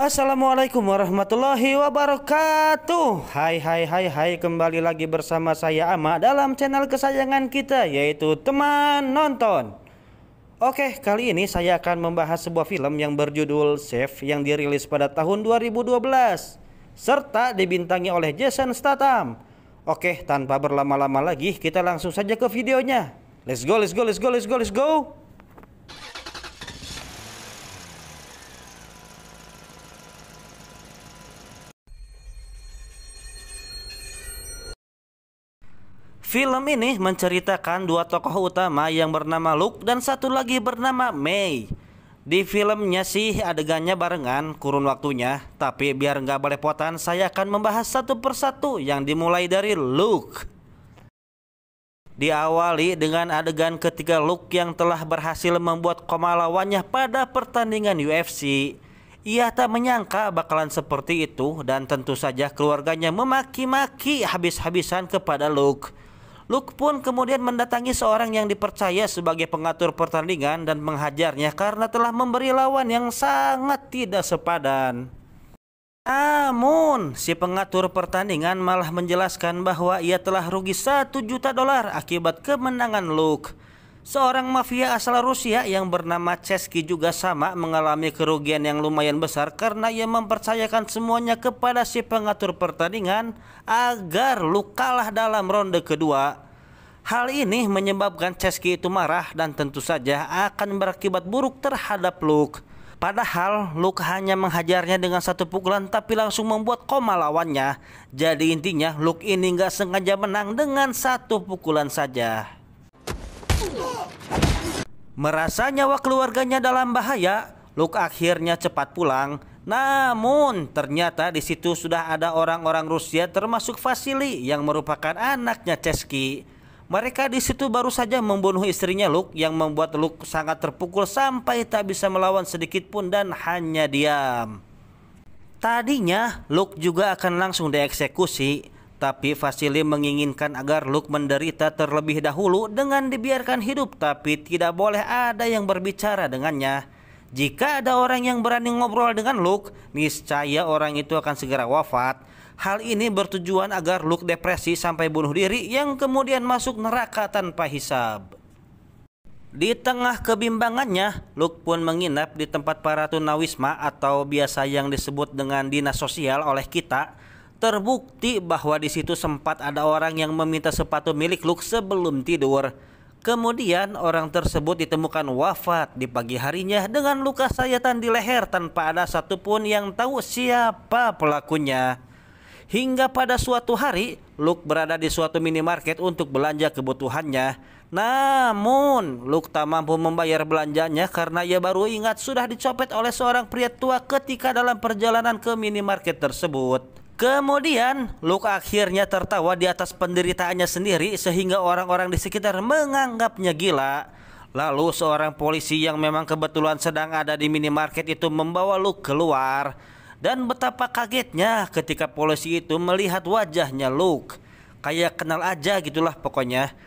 Assalamualaikum warahmatullahi wabarakatuh. Hai, kembali lagi bersama saya Ama dalam channel kesayangan kita, yaitu Teman Nonton. Oke, kali ini saya akan membahas sebuah film yang berjudul Chef yang dirilis pada tahun 2012 serta dibintangi oleh Jason Statham. Oke, tanpa berlama-lama lagi kita langsung saja ke videonya. Let's go. Film ini menceritakan dua tokoh utama yang bernama Luke dan satu lagi bernama May. Di filmnya sih adegannya barengan kurun waktunya, tapi biar nggak belepotan saya akan membahas satu persatu yang dimulai dari Luke. Diawali dengan adegan ketika Luke yang telah berhasil membuat koma lawannya pada pertandingan UFC. Ia tak menyangka bakalan seperti itu dan tentu saja keluarganya memaki-maki habis-habisan kepada Luke. Luke pun kemudian mendatangi seorang yang dipercaya sebagai pengatur pertandingan dan menghajarnya karena telah memberi lawan yang sangat tidak sepadan. Namun, si pengatur pertandingan malah menjelaskan bahwa ia telah rugi $1 juta akibat kemenangan Luke. Seorang mafia asal Rusia yang bernama Chesky juga sama mengalami kerugian yang lumayan besar karena ia mempercayakan semuanya kepada si pengatur pertandingan agar Luke kalah dalam ronde kedua. Hal ini menyebabkan Chesky itu marah dan tentu saja akan berakibat buruk terhadap Luke. Padahal Luke hanya menghajarnya dengan satu pukulan tapi langsung membuat koma lawannya. Jadi intinya Luke ini nggak sengaja menang dengan satu pukulan saja. Merasa nyawa keluarganya dalam bahaya, Luke akhirnya cepat pulang. Namun ternyata di situ sudah ada orang-orang Rusia termasuk Vasily yang merupakan anaknya Chesky. Mereka di situ baru saja membunuh istrinya Luke yang membuat Luke sangat terpukul sampai tak bisa melawan sedikit pun dan hanya diam. Tadinya Luke juga akan langsung dieksekusi, tapi Vasily menginginkan agar Luke menderita terlebih dahulu dengan dibiarkan hidup, tapi tidak boleh ada yang berbicara dengannya. Jika ada orang yang berani ngobrol dengan Luke, niscaya orang itu akan segera wafat. Hal ini bertujuan agar Luke depresi sampai bunuh diri yang kemudian masuk neraka tanpa hisab. Di tengah kebimbangannya, Luke pun menginap di tempat para tunawisma atau biasa yang disebut dengan dinas sosial oleh kita. Terbukti bahwa di situ sempat ada orang yang meminta sepatu milik Luke sebelum tidur. Kemudian orang tersebut ditemukan wafat di pagi harinya dengan luka sayatan di leher tanpa ada satupun yang tahu siapa pelakunya. Hingga pada suatu hari, Luke berada di suatu minimarket untuk belanja kebutuhannya. Namun, Luke tak mampu membayar belanjanya karena ia baru ingat sudah dicopet oleh seorang pria tua ketika dalam perjalanan ke minimarket tersebut. Kemudian, Luke akhirnya tertawa di atas penderitaannya sendiri sehingga orang-orang di sekitar menganggapnya gila. Lalu seorang polisi yang memang kebetulan sedang ada di minimarket itu membawa Luke keluar. Dan betapa kagetnya ketika polisi itu melihat wajahnya Luke. Kayak kenal aja gitulah pokoknya.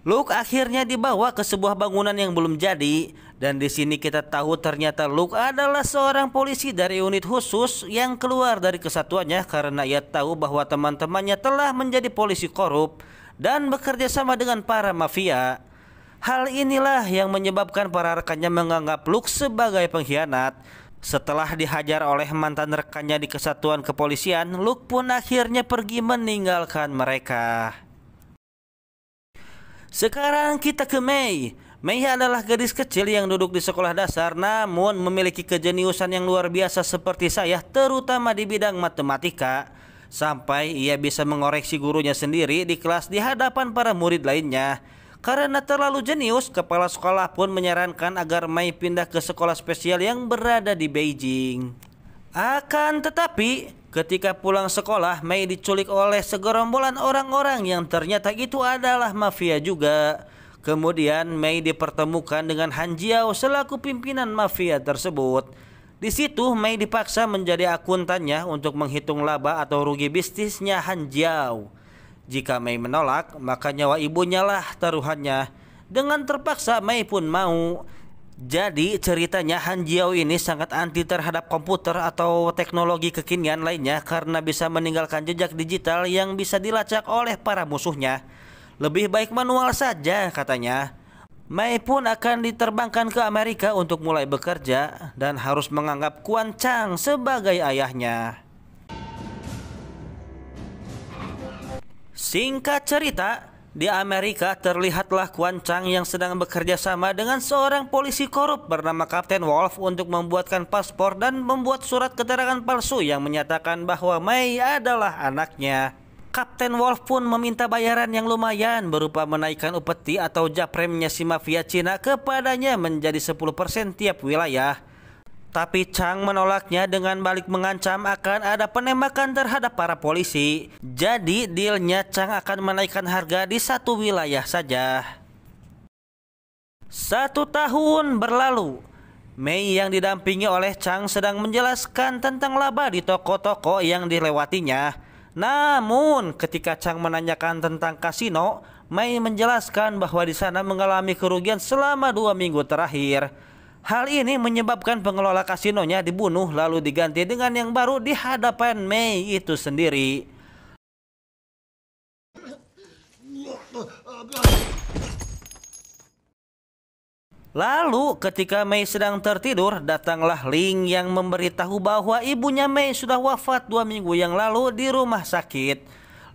Luke akhirnya dibawa ke sebuah bangunan yang belum jadi. Dan di sini kita tahu ternyata Luke adalah seorang polisi dari unit khusus yang keluar dari kesatuannya karena ia tahu bahwa teman-temannya telah menjadi polisi korup dan bekerja sama dengan para mafia. Hal inilah yang menyebabkan para rekannya menganggap Luke sebagai pengkhianat. Setelah dihajar oleh mantan rekannya di kesatuan kepolisian, Luke pun akhirnya pergi meninggalkan mereka. Sekarang kita ke May. May adalah gadis kecil yang duduk di sekolah dasar namun memiliki kejeniusan yang luar biasa seperti saya, terutama di bidang matematika. Sampai ia bisa mengoreksi gurunya sendiri di kelas di hadapan para murid lainnya. Karena terlalu jenius, kepala sekolah pun menyarankan agar May pindah ke sekolah spesial yang berada di Beijing. Akan tetapi, ketika pulang sekolah, May diculik oleh segerombolan orang-orang yang ternyata itu adalah mafia juga. Kemudian May dipertemukan dengan Han Jiao selaku pimpinan mafia tersebut. Di situ May dipaksa menjadi akuntannya untuk menghitung laba atau rugi bisnisnya Han Jiao. Jika May menolak, maka nyawa ibunya lah taruhannya. Dengan terpaksa May pun mau. Jadi ceritanya Han Jiao ini sangat anti terhadap komputer atau teknologi kekinian lainnya karena bisa meninggalkan jejak digital yang bisa dilacak oleh para musuhnya. Lebih baik manual saja katanya. Mei pun akan diterbangkan ke Amerika untuk mulai bekerja dan harus menganggap Quan Chang sebagai ayahnya. Singkat cerita, di Amerika terlihatlah Quan Chang yang sedang bekerja sama dengan seorang polisi korup bernama Kapten Wolf untuk membuatkan paspor dan membuat surat keterangan palsu yang menyatakan bahwa Mei adalah anaknya. Kapten Wolf pun meminta bayaran yang lumayan berupa menaikkan upeti atau japremnya si mafia Cina kepadanya menjadi 10% tiap wilayah. Tapi Chang menolaknya dengan balik mengancam akan ada penembakan terhadap para polisi. Jadi dealnya Chang akan menaikkan harga di satu wilayah saja. 1 tahun berlalu. Mei yang didampingi oleh Chang sedang menjelaskan tentang laba di toko-toko yang dilewatinya. Namun ketika Chang menanyakan tentang kasino, Mei menjelaskan bahwa di sana mengalami kerugian selama 2 minggu terakhir. Hal ini menyebabkan pengelola kasinonya dibunuh lalu diganti dengan yang baru di hadapan Mei itu sendiri. Lalu ketika Mei sedang tertidur, datanglah Ling yang memberitahu bahwa ibunya Mei sudah wafat 2 minggu yang lalu di rumah sakit.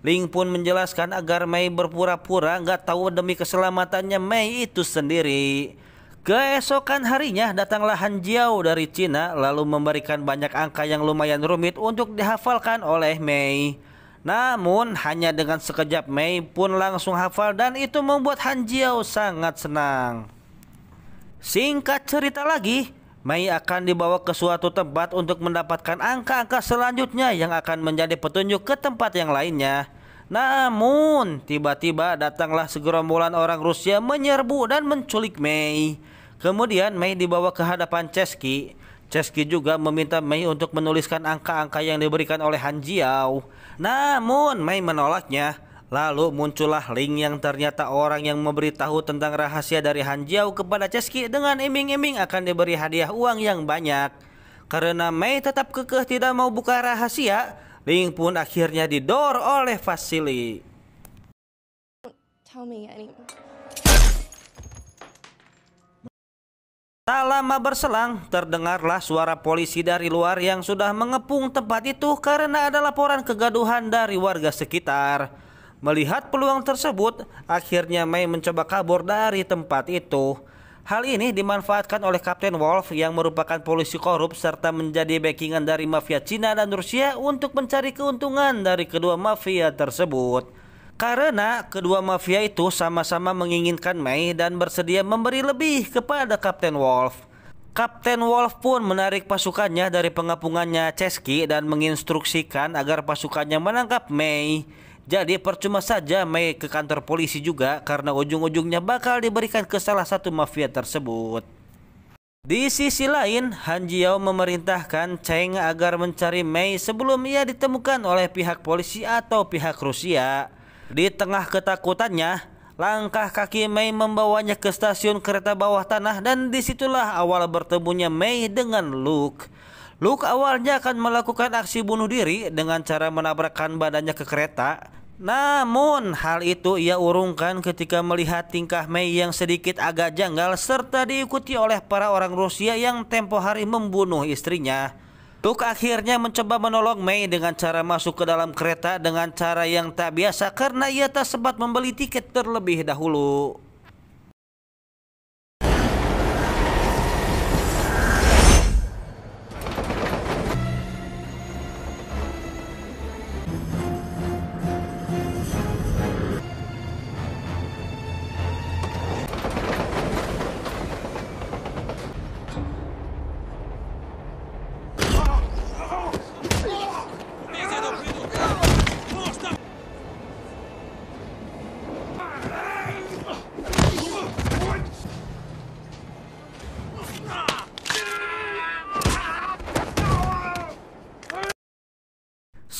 Ling pun menjelaskan agar Mei berpura-pura nggak tahu demi keselamatannya Mei itu sendiri. Keesokan harinya datanglah Han Jiao dari Cina lalu memberikan banyak angka yang lumayan rumit untuk dihafalkan oleh Mei. Namun hanya dengan sekejap Mei pun langsung hafal dan itu membuat Han Jiao sangat senang. Singkat cerita lagi, Mei akan dibawa ke suatu tempat untuk mendapatkan angka-angka selanjutnya yang akan menjadi petunjuk ke tempat yang lainnya. Namun tiba-tiba datanglah segerombolan orang Rusia menyerbu dan menculik Mei. Kemudian Mei dibawa ke hadapan Chesky. Chesky juga meminta Mei untuk menuliskan angka-angka yang diberikan oleh Han Jiao. Namun Mei menolaknya. Lalu muncullah Ling yang ternyata orang yang memberitahu tentang rahasia dari Han Jiao kepada Chesky dengan iming-iming akan diberi hadiah uang yang banyak. Karena Mei tetap kekeh tidak mau buka rahasia, Ling pun akhirnya didor oleh Vasily. Tak lama berselang, terdengarlah suara polisi dari luar yang sudah mengepung tempat itu karena ada laporan kegaduhan dari warga sekitar. Melihat peluang tersebut, akhirnya Mei mencoba kabur dari tempat itu. Hal ini dimanfaatkan oleh Kapten Wolf yang merupakan polisi korup serta menjadi backingan dari mafia Cina dan Rusia untuk mencari keuntungan dari kedua mafia tersebut. Karena kedua mafia itu sama-sama menginginkan Mei dan bersedia memberi lebih kepada Kapten Wolf. Kapten Wolf pun menarik pasukannya dari pengepungannya Chesky dan menginstruksikan agar pasukannya menangkap Mei. Jadi percuma saja Mei ke kantor polisi juga karena ujung-ujungnya bakal diberikan ke salah satu mafia tersebut. Di sisi lain, Han Jiao memerintahkan Cheng agar mencari Mei sebelum ia ditemukan oleh pihak polisi atau pihak Rusia. Di tengah ketakutannya, langkah kaki Mei membawanya ke stasiun kereta bawah tanah dan disitulah awal bertemunya Mei dengan Luke. Luke awalnya akan melakukan aksi bunuh diri dengan cara menabrakkan badannya ke kereta. Namun hal itu ia urungkan ketika melihat tingkah Mei yang sedikit agak janggal serta diikuti oleh para orang Rusia yang tempo hari membunuh istrinya. Luke akhirnya mencoba menolong Mei dengan cara masuk ke dalam kereta dengan cara yang tak biasa karena ia tak sempat membeli tiket terlebih dahulu.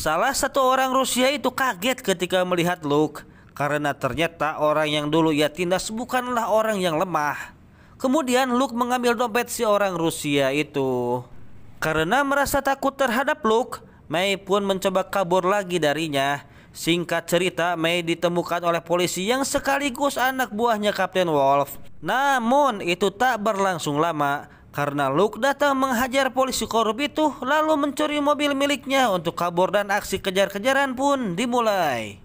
Salah satu orang Rusia itu kaget ketika melihat Luke, karena ternyata orang yang dulu ia tindas bukanlah orang yang lemah. Kemudian Luke mengambil dompet si orang Rusia itu. Karena merasa takut terhadap Luke, Mei pun mencoba kabur lagi darinya. Singkat cerita, Mei ditemukan oleh polisi yang sekaligus anak buahnya Kapten Wolf. Namun itu tak berlangsung lama karena Luke datang menghajar polisi korup itu lalu mencuri mobil miliknya untuk kabur dan aksi kejar-kejaran pun dimulai.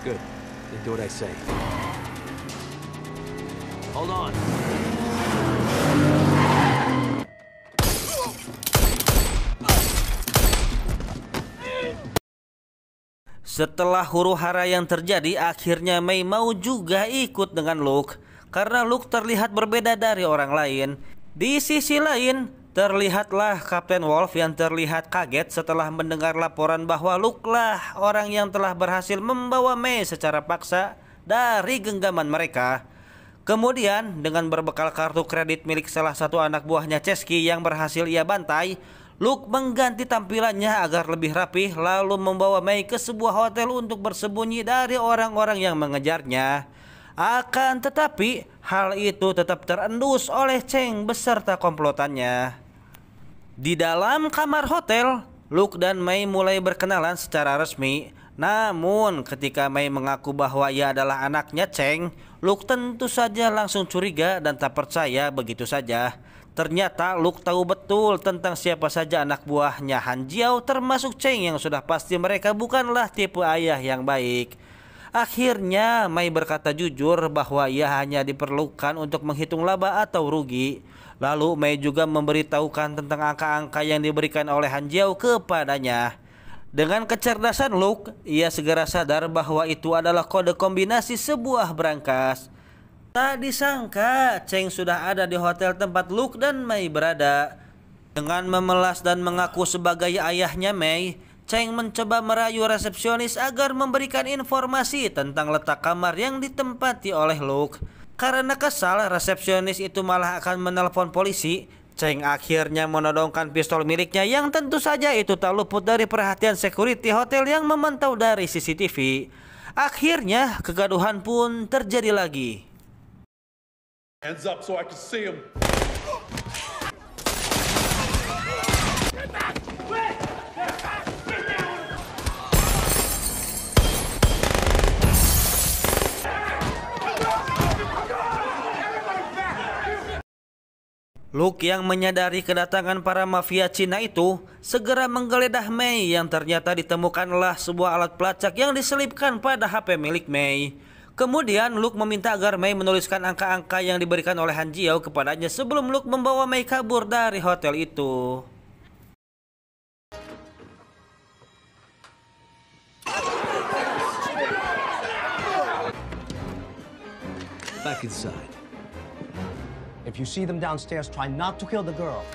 Good. Then do what I say. Hold on. Setelah huru-hara yang terjadi, akhirnya Mei mau juga ikut dengan Luke karena Luke terlihat berbeda dari orang lain. Di sisi lain, terlihatlah Kapten Wolf yang terlihat kaget setelah mendengar laporan bahwa Luke lah orang yang telah berhasil membawa Mei secara paksa dari genggaman mereka. Kemudian dengan berbekal kartu kredit milik salah satu anak buahnya Chesky yang berhasil ia bantai, Luke mengganti tampilannya agar lebih rapih lalu membawa Mei ke sebuah hotel untuk bersembunyi dari orang-orang yang mengejarnya. Akan tetapi hal itu tetap terendus oleh Cheng beserta komplotannya. Di dalam kamar hotel, Luke dan Mei mulai berkenalan secara resmi. Namun ketika Mei mengaku bahwa ia adalah anaknya Cheng, Luke tentu saja langsung curiga dan tak percaya begitu saja. Ternyata Luke tahu betul tentang siapa saja anak buahnya Han Jiao, termasuk Cheng yang sudah pasti mereka bukanlah tipe ayah yang baik. Akhirnya Mei berkata jujur bahwa ia hanya diperlukan untuk menghitung laba atau rugi. Lalu Mei juga memberitahukan tentang angka-angka yang diberikan oleh Han Jiao kepadanya. Dengan kecerdasan Luke, ia segera sadar bahwa itu adalah kode kombinasi sebuah brankas. Tak disangka Cheng sudah ada di hotel tempat Luke dan Mei berada. Dengan memelas dan mengaku sebagai ayahnya Mei, Cheng mencoba merayu resepsionis agar memberikan informasi tentang letak kamar yang ditempati oleh Luke. Karena kesal, resepsionis itu malah akan menelpon polisi. Cheng akhirnya menodongkan pistol miliknya yang tentu saja itu tak luput dari perhatian security hotel yang memantau dari CCTV. Akhirnya kegaduhan pun terjadi lagi. Hands up so I can see him. Luke yang menyadari kedatangan para mafia Cina itu segera menggeledah Mei yang ternyata ditemukanlah sebuah alat pelacak yang diselipkan pada HP milik Mei. Kemudian Luke meminta agar Mei menuliskan angka-angka yang diberikan oleh Han Jiao kepadanya sebelum Luke membawa Mei kabur dari hotel itu. Back inside. If you see them downstairs, try not to kill the girl.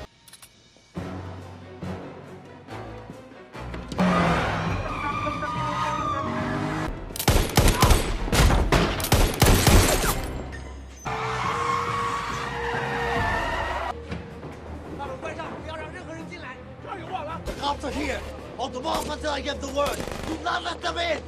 The cops are here. Hold them off until I give the word. Do not let them in.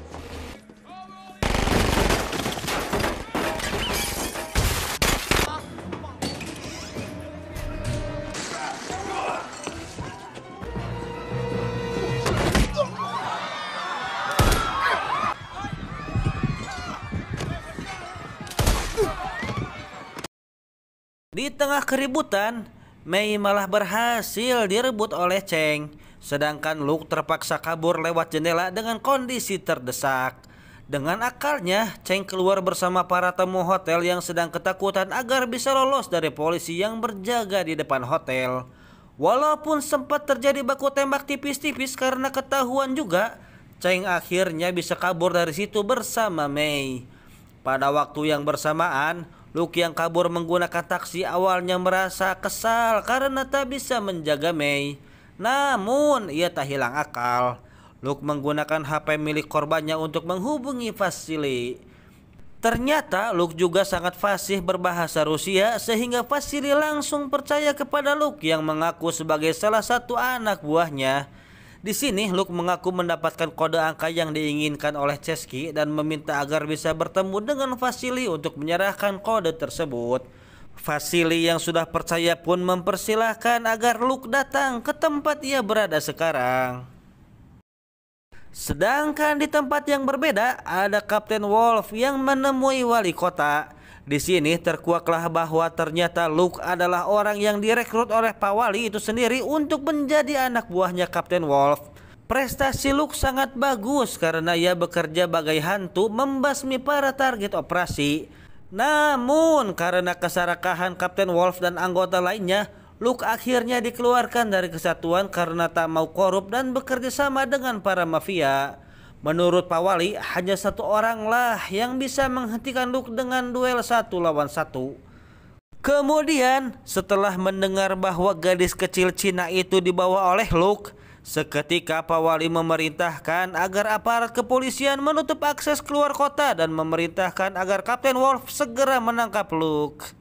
Di tengah keributan, Mei malah berhasil direbut oleh Cheng. Sedangkan Luke terpaksa kabur lewat jendela dengan kondisi terdesak. Dengan akalnya, Cheng keluar bersama para tamu hotel yang sedang ketakutan agar bisa lolos dari polisi yang berjaga di depan hotel. Walaupun sempat terjadi baku tembak tipis-tipis karena ketahuan juga, Cheng akhirnya bisa kabur dari situ bersama Mei. Pada waktu yang bersamaan, Luke yang kabur menggunakan taksi awalnya merasa kesal karena tak bisa menjaga Mei. Namun ia tak hilang akal. Luke menggunakan HP milik korbannya untuk menghubungi Vasily. Ternyata Luke juga sangat fasih berbahasa Rusia sehingga Vasily langsung percaya kepada Luke yang mengaku sebagai salah satu anak buahnya. Di sini Luke mengaku mendapatkan kode angka yang diinginkan oleh Chesky dan meminta agar bisa bertemu dengan Vasily untuk menyerahkan kode tersebut. Vasily yang sudah percaya pun mempersilahkan agar Luke datang ke tempat ia berada sekarang. Sedangkan di tempat yang berbeda ada Kapten Wolf yang menemui wali kota. Di sini terkuaklah bahwa ternyata Luke adalah orang yang direkrut oleh Pak Wali itu sendiri untuk menjadi anak buahnya Kapten Wolf. Prestasi Luke sangat bagus karena ia bekerja bagai hantu membasmi para target operasi. Namun karena keserakahan Kapten Wolf dan anggota lainnya, Luke akhirnya dikeluarkan dari kesatuan karena tak mau korup dan bekerja sama dengan para mafia. Menurut Pak Wali, hanya satu orang lah yang bisa menghentikan Luke dengan duel 1 lawan 1. Kemudian, setelah mendengar bahwa gadis kecil Cina itu dibawa oleh Luke, seketika Pak Wali memerintahkan agar aparat kepolisian menutup akses keluar kota dan memerintahkan agar Kapten Wolf segera menangkap Luke.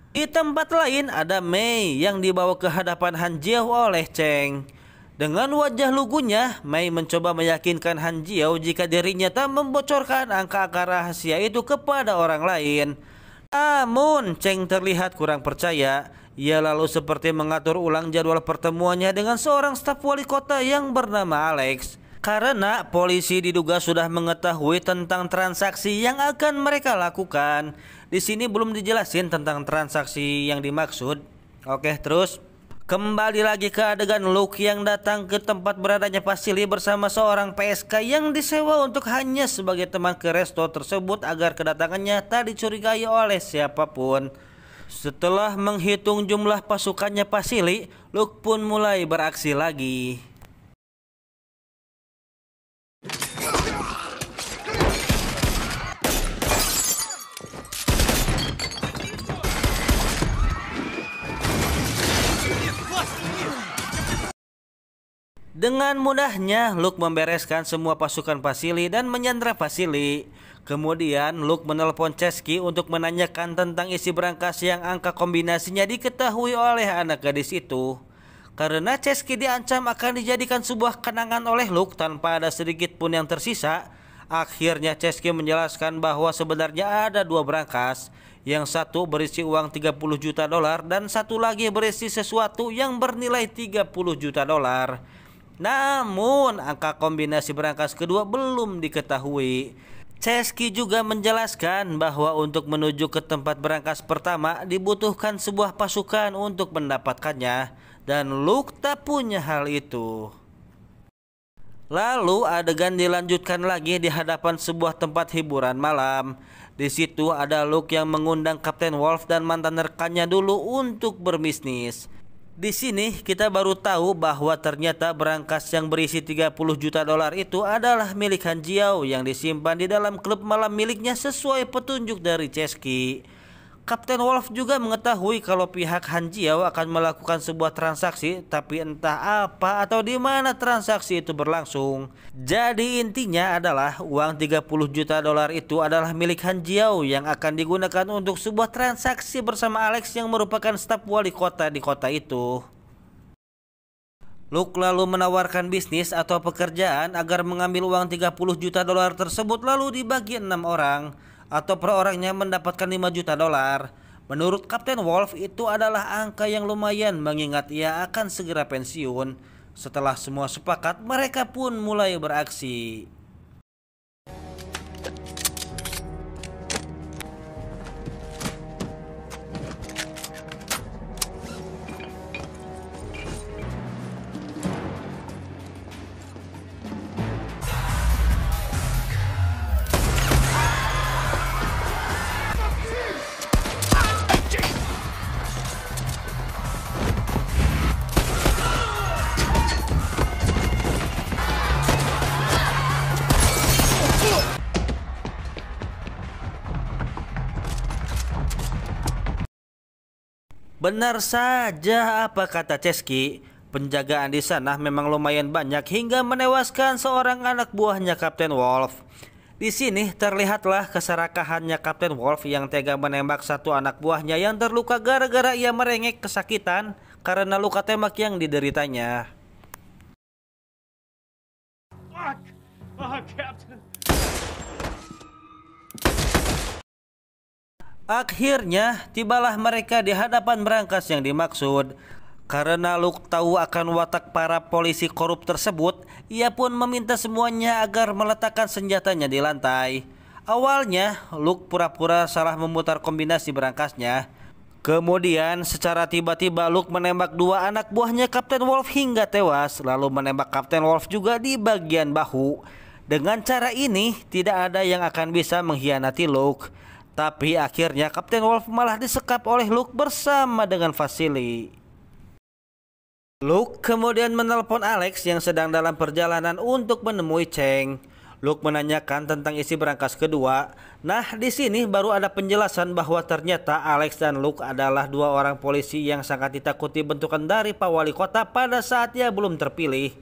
Di tempat lain ada Mei yang dibawa ke hadapan Han Jiao oleh Cheng. Dengan wajah lugunya, Mei mencoba meyakinkan Han Jiao jika dirinya tak membocorkan angka-angka rahasia itu kepada orang lain. Namun Cheng terlihat kurang percaya. Ia lalu seperti mengatur ulang jadwal pertemuannya dengan seorang staf wali kota yang bernama Alex. Karena polisi diduga sudah mengetahui tentang transaksi yang akan mereka lakukan. Di sini belum dijelasin tentang transaksi yang dimaksud. Oke, terus kembali lagi ke adegan Luke yang datang ke tempat beradanya Vasily bersama seorang PSK yang disewa untuk hanya sebagai teman ke resto tersebut agar kedatangannya tak dicurigai oleh siapapun. Setelah menghitung jumlah pasukannya Vasily, Luke pun mulai beraksi lagi. Dengan mudahnya Luke membereskan semua pasukan Vasily dan menyandra Vasily. Kemudian Luke menelpon Chesky untuk menanyakan tentang isi berangkas yang angka kombinasinya diketahui oleh anak gadis itu. Karena Chesky diancam akan dijadikan sebuah kenangan oleh Luke tanpa ada sedikit pun yang tersisa, akhirnya Chesky menjelaskan bahwa sebenarnya ada 2 berangkas. Yang satu berisi uang 30 juta dolar dan satu lagi berisi sesuatu yang bernilai 30 juta dolar. Namun angka kombinasi berangkas kedua belum diketahui. Chesky juga menjelaskan bahwa untuk menuju ke tempat berangkas pertama dibutuhkan sebuah pasukan untuk mendapatkannya, dan Luke tak punya hal itu. Lalu adegan dilanjutkan lagi di hadapan sebuah tempat hiburan malam. Di situ ada Luke yang mengundang Kapten Wolf dan mantan rekannya dulu untuk berbisnis. Di sini kita baru tahu bahwa ternyata berangkas yang berisi 30 juta dolar itu adalah milik Han Jiao yang disimpan di dalam klub malam miliknya sesuai petunjuk dari Chesky. Kapten Wolf juga mengetahui kalau pihak Han Jiao akan melakukan sebuah transaksi, tapi entah apa atau di mana transaksi itu berlangsung. Jadi intinya adalah uang 30 juta dolar itu adalah milik Han Jiao yang akan digunakan untuk sebuah transaksi bersama Alex yang merupakan staf wali kota di kota itu. Luke lalu menawarkan bisnis atau pekerjaan agar mengambil uang 30 juta dolar tersebut lalu dibagi 6 orang. Atau per orangnya mendapatkan 5 juta dolar. Menurut Kapten Wolf itu adalah angka yang lumayan mengingat ia akan segera pensiun. Setelah semua sepakat, mereka pun mulai beraksi. Benar saja apa kata Chesky, penjagaan di sana memang lumayan banyak hingga menewaskan seorang anak buahnya Kapten Wolf. Di sini terlihatlah keserakahannya Kapten Wolf yang tega menembak satu anak buahnya yang terluka gara-gara ia merengek kesakitan karena luka tembak yang dideritanya. Akhirnya tibalah mereka di hadapan berangkas yang dimaksud. Karena Luke tahu akan watak para polisi korup tersebut, ia pun meminta semuanya agar meletakkan senjatanya di lantai. Awalnya, Luke pura-pura salah memutar kombinasi berangkasnya. Kemudian, secara tiba-tiba Luke menembak dua anak buahnya Kapten Wolf hingga tewas, lalu menembak Kapten Wolf juga di bagian bahu. Dengan cara ini, tidak ada yang akan bisa mengkhianati Luke. Tapi akhirnya Kapten Wolf malah disekap oleh Luke bersama dengan Vasily. Luke kemudian menelpon Alex yang sedang dalam perjalanan untuk menemui Cheng. Luke menanyakan tentang isi berangkas kedua. Nah, di sini baru ada penjelasan bahwa ternyata Alex dan Luke adalah dua orang polisi yang sangat ditakuti bentukan dari Pak Wali Kota pada saat ia belum terpilih.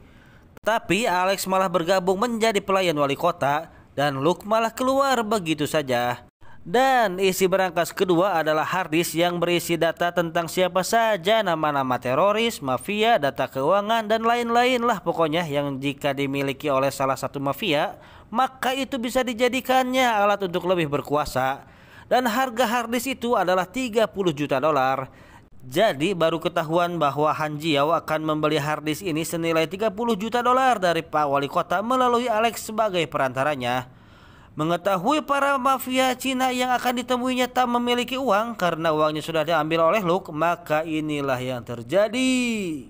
Tapi Alex malah bergabung menjadi pelayan Wali Kota dan Luke malah keluar begitu saja. Dan isi berangkas kedua adalah harddisk yang berisi data tentang siapa saja nama-nama teroris, mafia, data keuangan, dan lain-lain lah pokoknya yang jika dimiliki oleh salah satu mafia, maka itu bisa dijadikannya alat untuk lebih berkuasa. Dan harga harddisk itu adalah 30 juta dolar. Jadi baru ketahuan bahwa Han Jiao akan membeli harddisk ini senilai 30 juta dolar dari Pak Wali Kota melalui Alex sebagai perantaranya. Mengetahui para mafia Cina yang akan ditemuinya tak memiliki uang karena uangnya sudah diambil oleh Luke, maka inilah yang terjadi.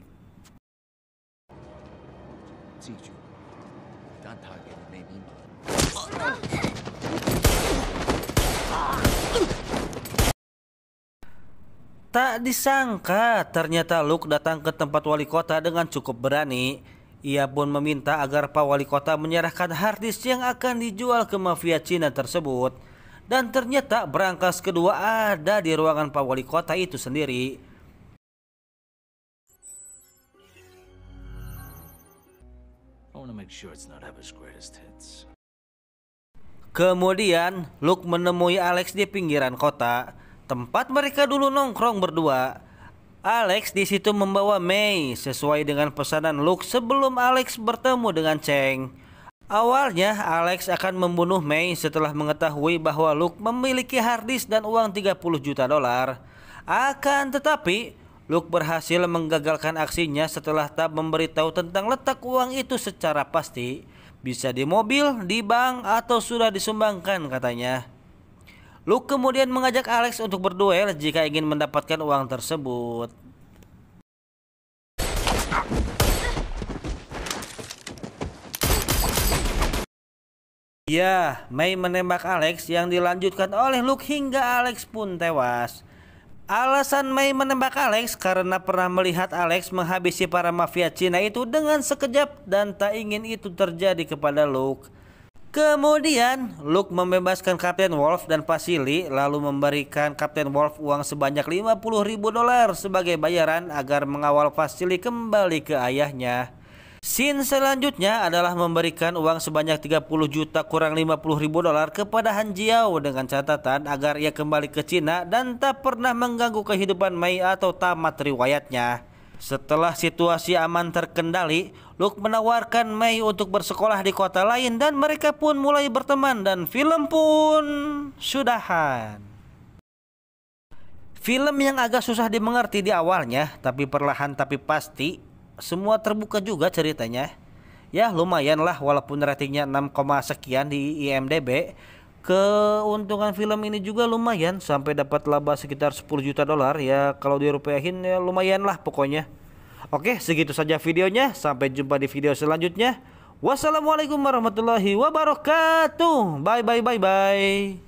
Tak disangka ternyata Luke datang ke tempat Wali Kota dengan cukup berani. Ia pun meminta agar Pak Wali Kota menyerahkan harddisk yang akan dijual ke mafia Cina tersebut. Dan ternyata berangkas kedua ada di ruangan Pak Wali Kota itu sendiri. Kemudian Luke menemui Alex di pinggiran kota, tempat mereka dulu nongkrong berdua. Alex di situ membawa Mei sesuai dengan pesanan Luke sebelum Alex bertemu dengan Cheng. Awalnya Alex akan membunuh Mei setelah mengetahui bahwa Luke memiliki harddisk dan uang 30 juta dolar. Akan tetapi Luke berhasil menggagalkan aksinya setelah tak memberitahu tentang letak uang itu secara pasti. Bisa di mobil, di bank, atau sudah disumbangkan katanya. Luke kemudian mengajak Alex untuk berduel jika ingin mendapatkan uang tersebut. Ya, Mei menembak Alex yang dilanjutkan oleh Luke hingga Alex pun tewas. Alasan Mei menembak Alex karena pernah melihat Alex menghabisi para mafia Cina itu dengan sekejap dan tak ingin itu terjadi kepada Luke. Kemudian Luke membebaskan Kapten Wolf dan Vasily lalu memberikan Kapten Wolf uang sebanyak 50.000 dolar sebagai bayaran agar mengawal Vasily kembali ke ayahnya. Scene selanjutnya adalah memberikan uang sebanyak 30 juta kurang 50.000 dolar kepada Han Jiao dengan catatan agar ia kembali ke Cina dan tak pernah mengganggu kehidupan Mei atau tamat riwayatnya. Setelah situasi aman terkendali, Luke menawarkan Mei untuk bersekolah di kota lain dan mereka pun mulai berteman dan film pun sudahan. Film yang agak susah dimengerti di awalnya, tapi perlahan tapi pasti semua terbuka juga ceritanya. Ya lumayan lah walaupun ratingnya 6, sekian di IMDb. Keuntungan film ini juga lumayan sampai dapat laba sekitar 10 juta dolar ya, kalau dirupiahin ya lumayan lah pokoknya. Oke, segitu saja videonya, sampai jumpa di video selanjutnya. Wassalamualaikum warahmatullahi wabarakatuh. Bye bye bye bye.